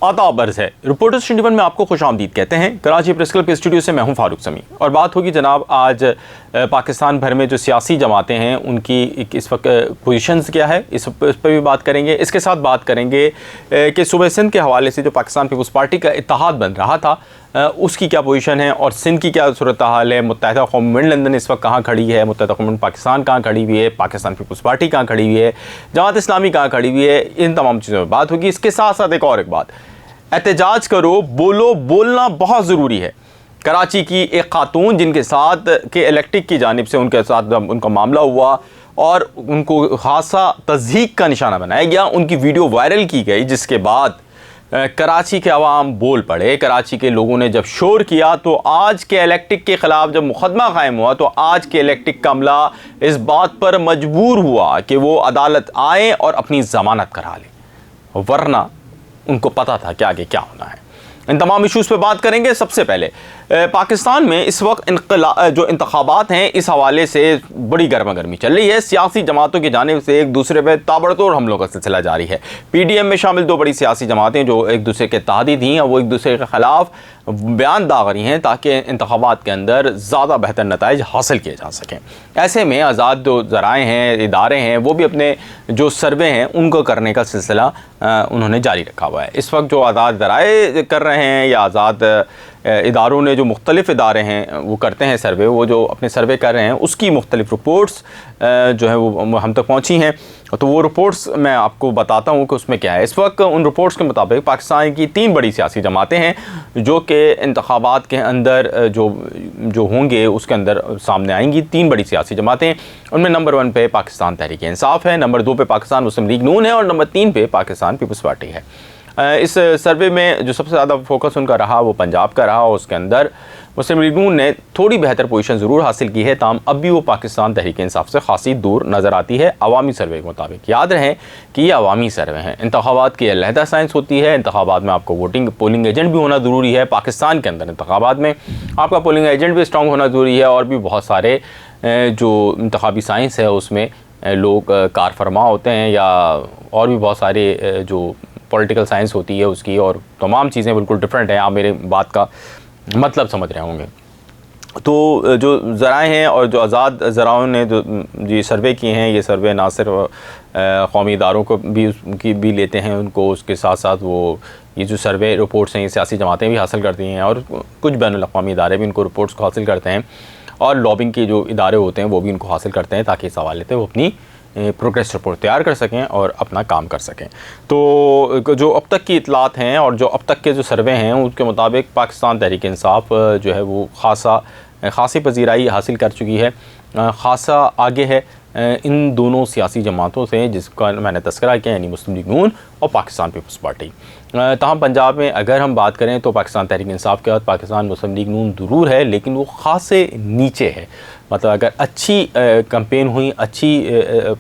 आदाब अर्ज़ है। रिपोर्टर्स 21 में आपको खुशामदीद कहते हैं। कराची प्रेस क्लब के स्टूडियो से मैं हूं फारूक समी और बात होगी जनाब आज पाकिस्तान भर में जो सियासी जमातें हैं उनकी इस वक्त पोजीशंस क्या है, इस पर भी बात करेंगे। इसके साथ बात करेंगे कि सूबे सिंध के हवाले से जो पाकिस्तान पीपल्स पार्टी का इत्तेहाद बन रहा था उसकी क्या पोजीशन है और सिंध की क्या सूरत हाल है। मुत्तहिदा कौम लंदन इस वक्त कहाँ खड़ी है, मुत्तहिदा कौम पाकिस्तान कहाँ खड़ी हुई है, पाकिस्तान पीपल्स पार्टी कहाँ खड़ी हुई है, जमात इस्लामी कहाँ खड़ी हुई है, इन तमाम चीज़ों में बात होगी। इसके साथ साथ एक बात, एहतजाज करो, बोलो, बोलना बहुत ज़रूरी है। कराची की एक खातून जिनके साथ के इलेक्ट्रिक की जानिब से उनके साथ उनका मामला हुआ और उनको खासा तज़हीक का निशाना बनाया गया, उनकी वीडियो वायरल की गई, जिसके बाद कराची के अवाम बोल पड़े। कराची के लोगों ने जब शोर किया तो आज के इलेक्ट्रिक के ख़िलाफ़ जब मुकदमा कायम हुआ तो आज के इलेक्ट्रिक का अमला इस बात पर मजबूर हुआ कि वो अदालत आए और अपनी ज़मानत करा लें, वरना उनको पता था कि आगे क्या होना है। इन तमाम इशूज़ पे बात करेंगे। सबसे पहले पाकिस्तान में इस वक्त जो इंतखाबात हैं इस हवाले से बड़ी गर्मा गर्मी चल रही है। सियासी जमातों की जानिब से एक दूसरे पर ताबड़तोड़ हमलों का सिलसिला जारी है। PDM में शामिल दो बड़ी सियासी जमातें जो एक दूसरे के तहदी थीं, वो एक दूसरे के ख़िलाफ़ बयान दाग रही हैं ताकि इंतखाबात के अंदर ज़्यादा बेहतर नताइज हासिल किए जा सकें। ऐसे में आज़ाद जो ज़राए हैं, इदारे हैं, वो भी अपने जो सर्वे हैं उनको करने का सिलसिला उन्होंने जारी रखा हुआ है। इस वक्त जो आज़ाद ज़राए कर रहे हैं या आज़ाद इदारों ने जो मुख्तलिफ़ इदारे हैं वो करते हैं सर्वे, वो जो अपने सर्वे कर रहे हैं उसकी मुख्तलिफ़ रिपोर्ट्स जो है वो हम तक पहुँची हैं। तो वो रिपोर्ट्स मैं आपको बताता हूँ कि उसमें क्या है। इस वक्त उन रिपोर्ट्स के मुताबिक पाकिस्तान की 3 बड़ी सियासी जमातें हैं जो कि इंतखाबात के अंदर जो होंगे उसके अंदर सामने आएंगी। 3 बड़ी सियासी जमातें, उनमें नंबर 1 पे पाकिस्तान तहरीक इंसाफ है, नंबर 2 पे पाकिस्तान मुस्लिम लीग नून है और नंबर 3 पे पाकिस्तान पीपल्स पार्टी है। इस सर्वे में जो सबसे ज़्यादा फोकस उनका रहा वो पंजाब का रहा और उसके अंदर मुस्लिम लीग नून ने थोड़ी बेहतर पोजीशन ज़रूर हासिल की है, ताहम अब भी वो पाकिस्तान तहरीक इंसाफ से खासी दूर नज़र आती है अवामी सर्वे के मुताबिक। याद रहे कि ये अवामी सर्वे हैं, इंतखाबात की अलहदा साइंस होती है। इंतखाबात में आपको पोलिंग एजेंट भी होना ज़रूरी है। पाकिस्तान के अंदर इंतखाबात में आपका पोलिंग एजेंट भी स्ट्रॉन्ग होना ज़रूरी है और भी बहुत सारे जो इंतखाबी साइंस है उसमें लोग कार फरमा होते हैं या और भी बहुत सारे जो पॉलिटिकल साइंस होती है उसकी, और तमाम चीज़ें बिल्कुल डिफरेंट हैं। आप मेरे बात का मतलब समझ रहे होंगे। तो जो ज़राए हैं और जो आज़ाद ज़राओं ने जो ये सर्वे किए हैं, ये सर्वे ना सिर्फ कौमी इदारों को भी लेते हैं उनको, उसके साथ साथ वो ये जो सर्वे रिपोर्ट्स हैं ये सियासी जमातें भी हासिल करती हैं और कुछ बैनुल-अक़वामी इदारे भी इनको रिपोर्ट्स को हासिल करते हैं और लॉबिंग के जो इदारे होते हैं वो भी इनको हासिल करते हैं ताकि इस हवाले से वो अपनी प्रोग्रेस रिपोर्ट तैयार कर सकें और अपना काम कर सकें। तो जो अब तक की इतलात हैं और जो अब तक के जो सर्वे हैं उसके मुताबिक पाकिस्तान तहरीक इंसाफ जो है वो खासी पजीराई हासिल कर चुकी है, खासा आगे है इन दोनों सियासी जमातों से जिसका मैंने तस्करा किया, यानी मुस्लिम लीग नून और पाकिस्तान पीपल्स पार्टी। ताहम पंजाब में अगर हम बात करें तो पाकिस्तान तहरीक इंसाफ के बाद पाकिस्तान मुस्लिम लीग नून ज़रूर है, लेकिन वो खासे नीचे है। मतलब अगर अच्छी कैंपेन हुई, अच्छी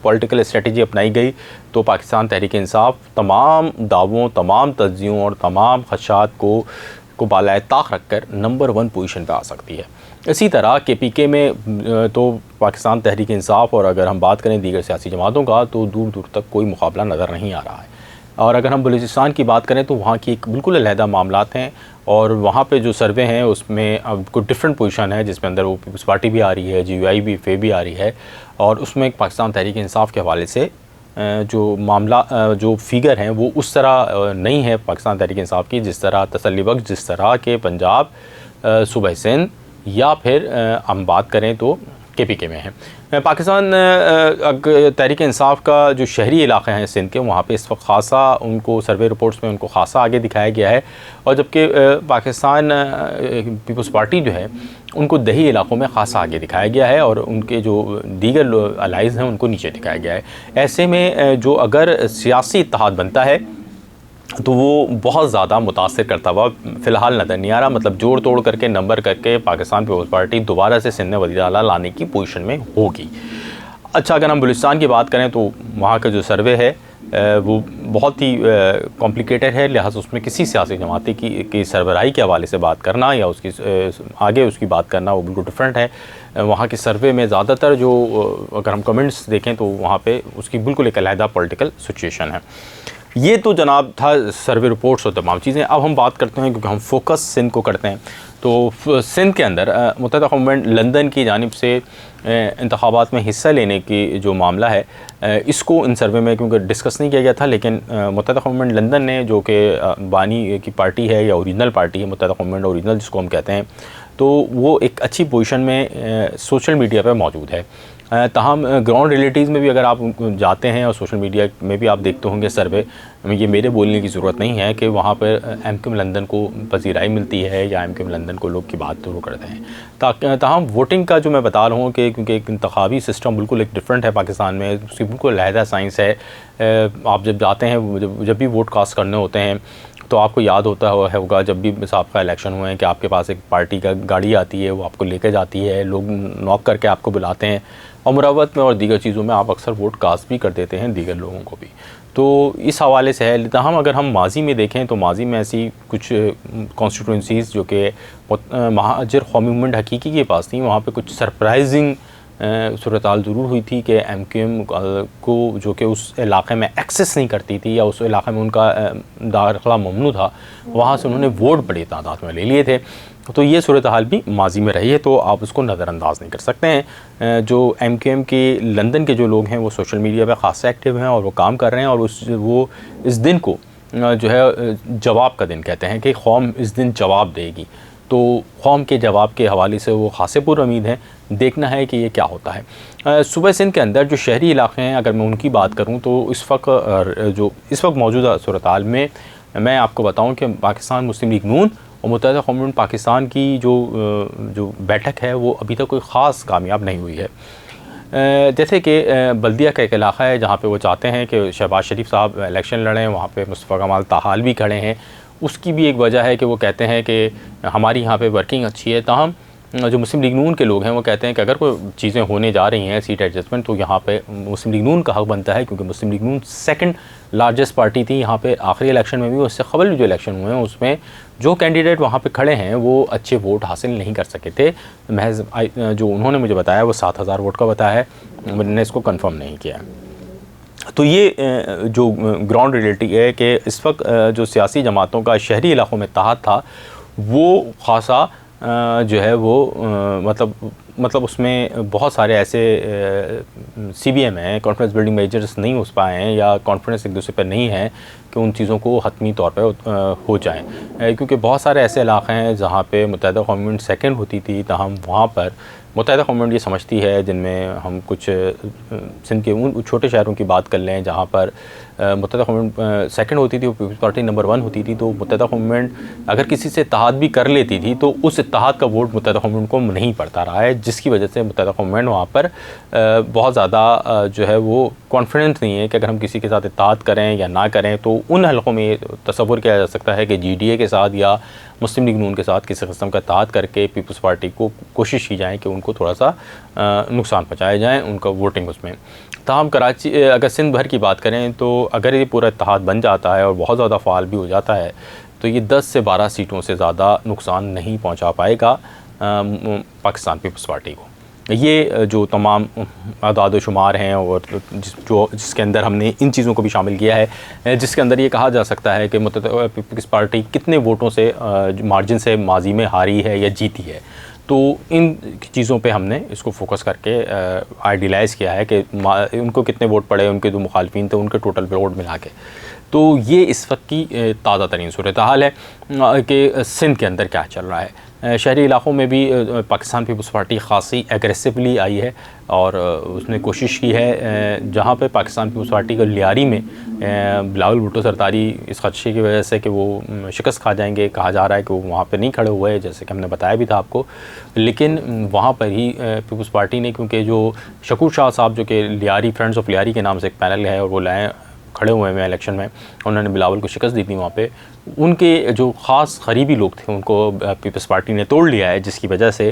पॉलिटिकल स्ट्रेटजी अपनाई गई तो पाकिस्तान तहरीक इंसाफ तमाम दावों, तमाम तज्जियों और तमाम खदशात को बालाए ताक रख कर नंबर 1 पोजीशन पे आ सकती है। इसी तरह KPK में तो पाकिस्तान तहरीक इंसाफ और अगर हम बात करें दीगर सियासी जमातों का तो दूर दूर तक कोई मुकाबला नज़र नहीं आ रहा है। और अगर हम बलूचिस्तान की बात करें तो वहाँ की एक बिल्कुल अलहदा मामलात हैं और वहाँ पे जो सर्वे हैं उसमें अब कुछ डिफरेंट पोजीशन है जिसमें अंदर वो पीपल्स पार्टी भी आ रही है, GUI भी, फे भी आ रही है और उसमें पाकिस्तान तहरीक इंसाफ के हवाले से जो मामला जो फिगर हैं वो उस तरह नहीं है पाकिस्तान तहरीक इंसाफ की जिस तरह तसल्ली बख्श जिस तरह के पंजाब, सूबा सिंध या फिर हम बात करें तो KPK में है। पाकिस्तान तहरीक इंसाफ का जो शहरी इलाक़े हैं सिंध के, वहाँ पे इस वक्त खासा उनको सर्वे रिपोर्ट्स में उनको खासा आगे दिखाया गया है और जबकि पाकिस्तान पीपल्स पार्टी जो है उनको दही इलाक़ों में खासा आगे दिखाया गया है और उनके जो दीगर अलाइज़ हैं उनको नीचे दिखाया गया है। ऐसे में जो अगर सियासी इत्तेहाद बनता है तो वो बहुत ज़्यादा मुतासिर करता हुआ फ़िलहाल नज़र नहीं आ रहा। मतलब जोड़ तोड़ करके नंबर करके पाकिस्तान पीपल्स पार्टी दोबारा से सिंध में वज़ीर आला लाने की पोजीशन में होगी। अच्छा, अगर हम बलूचिस्तान की बात करें तो वहाँ का जो सर्वे है वो बहुत ही कॉम्प्लिकेटेड है, लिहाजा उसमें किसी सियासी जमाती की सरबराही के हवाले से बात करना या उसकी आगे उसकी बात करना वो बिल्कुल डिफरेंट है। वहाँ के सर्वे में ज़्यादातर जो अगर हम कमेंट्स देखें तो वहाँ पे उसकी बिल्कुल एक अलहदा पॉलिटिकल सिचुएशन है। ये तो जनाब था सर्वे रिपोर्ट्स और तमाम चीज़ें। अब हम बात करते हैं, क्योंकि हम फोकस सिंध को करते हैं, तो सिंध के अंदर मुत्तहिदा गवर्नमेंट लंदन की जानिब से इंतखाबात में हिस्सा लेने की जो मामला है, इसको इन सर्वे में क्योंकि डिस्कस नहीं किया गया था, लेकिन मुत्तहिदा गवर्नमेंट लंदन ने, जो कि बानी की पार्टी है या ओरिजिनल पार्टी है, मुत्तहिदा गवर्नमेंट ओरिजिनल जिसको हम कहते हैं, तो वो एक अच्छी पोजीशन में सोशल मीडिया पर मौजूद है। ताहम ग्राउंड रियलिटीज़ में भी अगर आप जाते हैं और सोशल मीडिया में भी आप देखते होंगे सर्वे, ये मेरे बोलने की ज़रूरत नहीं है कि वहाँ पर एमक्यूएम लंदन को पजीराई मिलती है या एमक्यूएम लंदन को लोग की बात शुरू करते हैं। ताहम वोटिंग का जो मैं बता रहा हूँ कि क्योंकि एक इंतखाबी सिस्टम बिल्कुल एक डिफरेंट है पाकिस्तान में, उसकी बिल्कुल अलहदा साइंस है। आप जब जाते हैं, जब भी वोट कास्ट करने होते हैं, तो आपको याद होता होगा जब भी साबका इलेक्शन हुए हैं कि आपके पास एक पार्टी का गाड़ी आती है, वो आपको लेके जाती है, लोग नॉक करके आपको बुलाते हैं, और मुरावत में और दीगर चीज़ों में आप अक्सर वोट कास्ट भी कर देते हैं दीगर लोगों को भी। तो इस हवाले से है। हम अगर हम माजी में देखें तो माजी में ऐसी कुछ कॉन्स्टिट्यूंसीज़ जो कि महाजर कौमी मूवमेंट हकीकी के पास थी, वहाँ पे कुछ सरप्राइजिंग सूरत हाल ज़रूर हुई थी कि एमक्यूएम को, जो कि उस इलाक़े में एक्सेस नहीं करती थी या उस इलाक़े में उनका दाखिला ममनू था, वहाँ से उन्होंने वोट बड़ी तादाद में ले लिए थे। तो ये सूरत हाल भी माजी में रही है, तो आप उसको नज़रअंदाज नहीं कर सकते हैं। जो एमक्यूएम के लंदन के जो लोग हैं वो सोशल मीडिया पर ख़ास एक्टिव हैं और वो काम कर रहे हैं, और वो इस दिन को जो है जवाब का दिन कहते हैं कि कौम इस दिन जवाब देगी। तो कौम के जवाब के हवाले से वो खासे पुरुमीद हैं। देखना है कि ये क्या होता है। सूबे सिंध के अंदर जो शहरी इलाक़े हैं, अगर मैं उनकी बात करूँ तो इस वक्त मौजूदा सूरत हाल में मैं आपको बताऊँ कि पाकिस्तान मुस्लिम लीग नून और मुत्तहिदा गवर्नमेंट पाकिस्तान की जो बैठक है वो अभी तक कोई ख़ास कामयाब नहीं हुई है। जैसे कि बल्दिया का एक इलाक़ा है जहाँ पे वो चाहते हैं कि शहबाज शरीफ साहब इलेक्शन लड़ें, वहाँ पे मुस्तफ़ा कमाल ताहाल भी खड़े हैं। उसकी भी एक वजह है कि वो कहते हैं कि हमारी यहाँ पे वर्किंग अच्छी है। ताहम जो मुस्लिम लीग नून के लोग हैं वो कहते हैं कि अगर कोई चीज़ें होने जा रही हैं सीट एडजस्टमेंट, तो यहाँ पे मुस्लिम लीग नून का हक़ बनता है, क्योंकि मुस्लिम लीग नून सेकंड लार्जेस्ट पार्टी थी यहाँ पे आखिरी इलेक्शन में भी। उससे कबल जो इलेक्शन हुए हैं उसमें जो कैंडिडेट वहाँ पे खड़े हैं वो अच्छे वोट हासिल नहीं कर सके थे। महज जो उन्होंने मुझे बताया वो 7,000 वोट का बताया है, मैंने इसको कन्फर्म नहीं किया है। तो ये जो ग्राउंड रियलिटी है कि इस वक्त जो सियासी जमातों का शहरी इलाक़ों में इत्तेहाद था, वो ख़ासा जो है वो मतलब उसमें बहुत सारे ऐसे CBM हैं, कॉन्फ्रेंस बिल्डिंग मेजर्स नहीं हो पाए हैं, या कॉन्फ्रेंस एक दूसरे पर नहीं है कि उन चीज़ों को हतमी तौर पर हो जाएँ। क्योंकि बहुत सारे ऐसे इलाक़े हैं जहाँ पे मुत्तहिदा गवर्नमेंट सेकंड होती थी, ताहम वहाँ पर मुत्तहिदा गवर्नमेंट ये समझती है, जिनमें हम कुछ सिंध के उन छोटे शहरों की बात कर लें जहाँ पर मुत्तहिदा गवर्नमेंट सेकंड होती थी, वो पीपल्स पार्टी नंबर 1 होती थी, तो मुत्तहिदा गवर्नमेंट अगर किसी से इत्तेहाद भी कर लेती थी तो उस इत्तेहाद का वोट मुत्तहिदा गवर्नमेंट को नहीं पड़ता रहा है, जिसकी वजह से मुत्तहिदा गवर्नमेंट वहाँ पर बहुत ज़्यादा जो है वो कॉन्फिडेंस नहीं है कि अगर हम किसी के साथ इत्तेहाद करें या ना करें, तो उन हलकों में तसव्वुर किया जा सकता है कि GDA के साथ या मुस्लिम लीग नून के साथ किसी किस्म का इत्तेहाद करके पीपल्स पार्टी को कोशिश की जाए कि उनको थोड़ा सा नुकसान पहुँचाया जाए उनका वोटिंग उसमें। ताहम कराची, अगर सिंध भर की बात करें तो अगर ये पूरा इत्तेहाद बन जाता है और बहुत ज़्यादा फ़ाल भी हो जाता है, तो ये 10 से 12 सीटों से ज़्यादा नुकसान नहीं पहुँचा पाएगा पाकिस्तान पीपल्स पार्टी को। ये जो तमाम आदाद शुमार हैं और जिसके अंदर हमने इन चीज़ों को भी शामिल किया है, जिसके अंदर ये कहा जा सकता है कि मुत्तहिदा पीपल्स पार्टी कितने वोटों से मार्जिन से माजी में हारी है या जीती है। तो इन चीज़ों पे हमने इसको फोकस करके आइडियलाइज़ किया है कि उनको कितने वोट पड़े, उनके जो मुखालफिन थे उनके टोटल वोट मिला के। तो ये इस वक्त की ताज़ा तरीन सूरत हाल है कि सिंध के अंदर क्या चल रहा है। शहरी इलाक़ों में भी पाकिस्तान पीपल्स पार्टी ख़ासी एग्रेसिवली आई है और उसने कोशिश की है, जहाँ पे पाकिस्तान पीपल्स पार्टी को लियारी में बिलावल भुट्टो सरदारी इस खदशे की वजह से कि वो शिकस्त खा जाएंगे, कहा जा रहा है कि वो वहाँ पे नहीं खड़े हुए, जैसे कि हमने बताया भी था आपको। लेकिन वहाँ पर ही पीपल्स पार्टी ने, क्योंकि जो शकूर शाह साहब जो कि लियारी फ्रेंड्स ऑफ लियारी के नाम से एक पैनल है और वो लाए खड़े हुए हैं इलेक्शन में, उन्होंने बिलावल को शिकस्त दी थी वहाँ पे। उनके जो ख़ास करीबी लोग थे उनको पीपल्स पार्टी ने तोड़ लिया है, जिसकी वजह से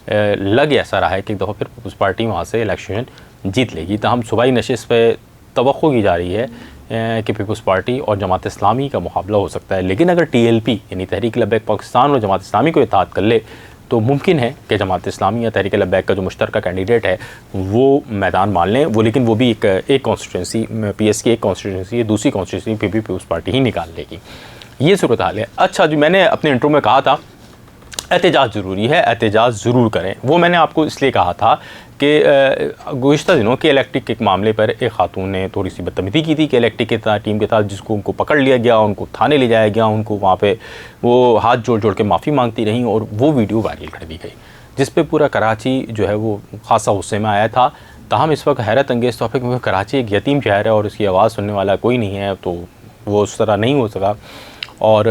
लग ऐसा रहा है कि एक दफ़ा फिर पीपल्स पार्टी वहाँ से इलेक्शन जीत लेगी। ताहम सूबाई नशिस्त पे तवक्को की जा रही है कि पीपल्स पार्टी और जमात इस्लामी का मुकाबला हो सकता है। लेकिन अगर TLP यानी तहरीक लब्बैक पाकिस्तान और जमात इस्लामी को इत्तेहाद कर ले तो मुमकिन है कि जमात इस्लामी या तहरीक लब्बैक का जो मुश्तरका कैंडिडेट है वो मैदान मान लें, वो लेकिन वो भी एक कॉन्स्टिट्यूंसी PS की एक कॉन्स्टिट्यूंसी है, दूसरी कॉन्स्टिट्यूंसी पीपल्स पार्टी ही निकाल लेगी। ये सूरत हाल है। अच्छा जी, मैंने अपने इंट्रो में कहा था एहतजाज ज़रूरी है, एहतजाज ज़रूर करें। वो मैंने आपको इसलिए कहा था कि गुज़िश्ता दिनों के इलेक्ट्रिक के मामले पर एक खातून ने थोड़ी सी बदतमीज़ी की थी कि इलेक्ट्रिक के टीम के साथ, जिसको उनको पकड़ लिया गया, उनको थाने ले जाया गया, उनको वहाँ पे वो हाथ जोड़ जोड़ के माफ़ी मांगती रहीं और वो वीडियो वायरल कर दी गई, जिस पे पूरा कराची जो है वो खासा गुस्से में आया था। ताहम इस वक्त हैरत अंगेज़ तौर पर, क्योंकि कराची एक यतीम शहर है और उसकी आवाज़ सुनने वाला कोई नहीं है, तो वो उस तरह नहीं हो सका और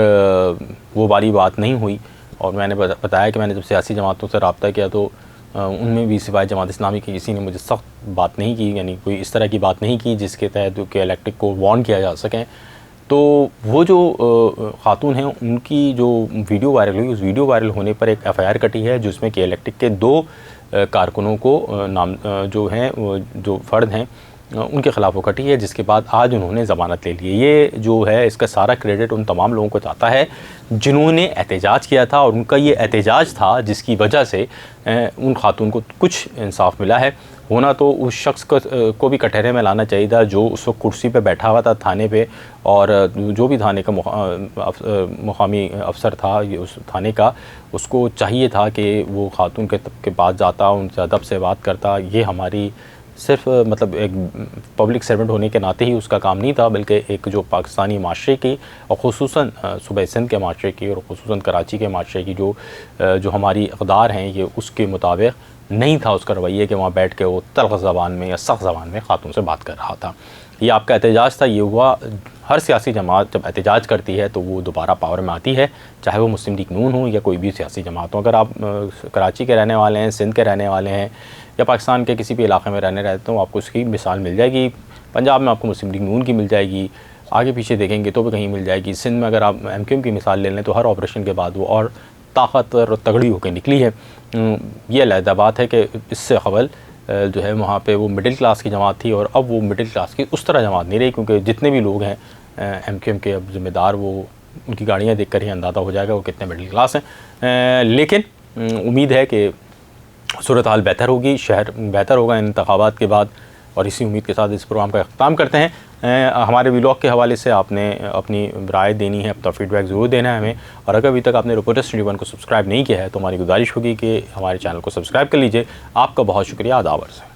वो वाली बात नहीं हुई। और मैंने बताया कि मैंने जब सियासी जमातों से रब्ता किया तो उनमें भी सिवाय जमात इस्लामी की किसी ने मुझे सख्त बात नहीं की, यानी कोई इस तरह की बात नहीं की जिसके तहत कि इलेक्ट्रिक को वार्न किया जा सकें। तो वो जो खातून हैं उनकी जो वीडियो वायरल हुई, उस वीडियो वायरल होने पर एक FIR कटी है जिसमें कि इलेक्ट्रिक के 2 कारकुनों को नाम जो हैं जो फ़र्द हैं उनके ख़िलाफ़ वो कटी है, जिसके बाद आज उन्होंने ज़मानत ले ली है। ये जो है इसका सारा क्रेडिट उन तमाम लोगों को जाता है जिन्होंने एहतजाज किया था और उनका ये एहतजाज था जिसकी वजह से उन खातून को कुछ इंसाफ मिला है। होना तो उस शख्स को भी कटहरे में लाना चाहिए था जो उस वक्त कुर्सी पे बैठा हुआ था थाने पे, और जो भी थाने का मुकामी अफसर था ये उस थाने का, उसको चाहिए था कि वो खातून के पास जाता, उनसे अदब से बात करता। ये हमारी सिर्फ मतलब एक पब्लिक सर्वेंट होने के नाते ही उसका काम नहीं था, बल्कि एक जो पाकिस्तानी माशरे की और ख़ुसूसन सूबे सिंध के माशरे की और ख़ुसूसन कराची के माशरे की जो हमारी इक़दार हैं, ये उसके मुताबिक नहीं था उसका रवैया कि वहाँ बैठ के वो तल्ख़ ज़बान में या सख्त ज़बान में ख़ातून से बात कर रहा था। ये आपका एहतजाज था। ये हुआ, हर सियासी जमात जब एहतजाज करती है तो वो दोबारा पावर में आती है, चाहे वो मुस्लिम लीग नून हो या कोई भी सियासी जमात हो। अगर आप कराची के रहने वाले हैं, सिंध के रहने वाले हैं या पाकिस्तान के किसी भी इलाके में रहने रहते हो, आपको उसकी मिसाल मिल जाएगी। पंजाब में आपको मुस्लिम लीग नून की मिल जाएगी, आगे पीछे देखेंगे तो भी कहीं मिल जाएगी। सिंध में अगर आप MQM की मिसाल ले लें तो हर ऑपरेशन के बाद वो और ताकतवर और तगड़ी होकर निकली है। ये अलहदा बात है कि इससे कबल जो है वहाँ पे वो मिडिल क्लास की जमात थी और अब वो मिडिल क्लास की उस तरह जमात नहीं रही, क्योंकि जितने भी लोग हैं MQM के अब ज़िम्मेदार, वो उनकी गाड़ियाँ देख कर ही अंदाज़ा हो जाएगा वो कितने मिडिल क्लास हैं। लेकिन उम्मीद है कि सूरत हाल बेहतर होगी, शहर बेहतर होगा इंतखाबात के बाद, और इसी उम्मीद के साथ इस प्रोग्राम का अख्ताम करते हैं। हमारे व्लॉग के हवाले से आपने अपनी राय देनी है, अपना फीडबैक ज़रूर देना है हमें, और अगर अभी तक आपने रिपोर्टर्स 21 को सब्सक्राइब नहीं किया है तो हमारी गुजारिश होगी कि हमारे चैनल को सब्सक्राइब कर लीजिए। आपका बहुत शुक्रिया। आदाब अर्ज़ है।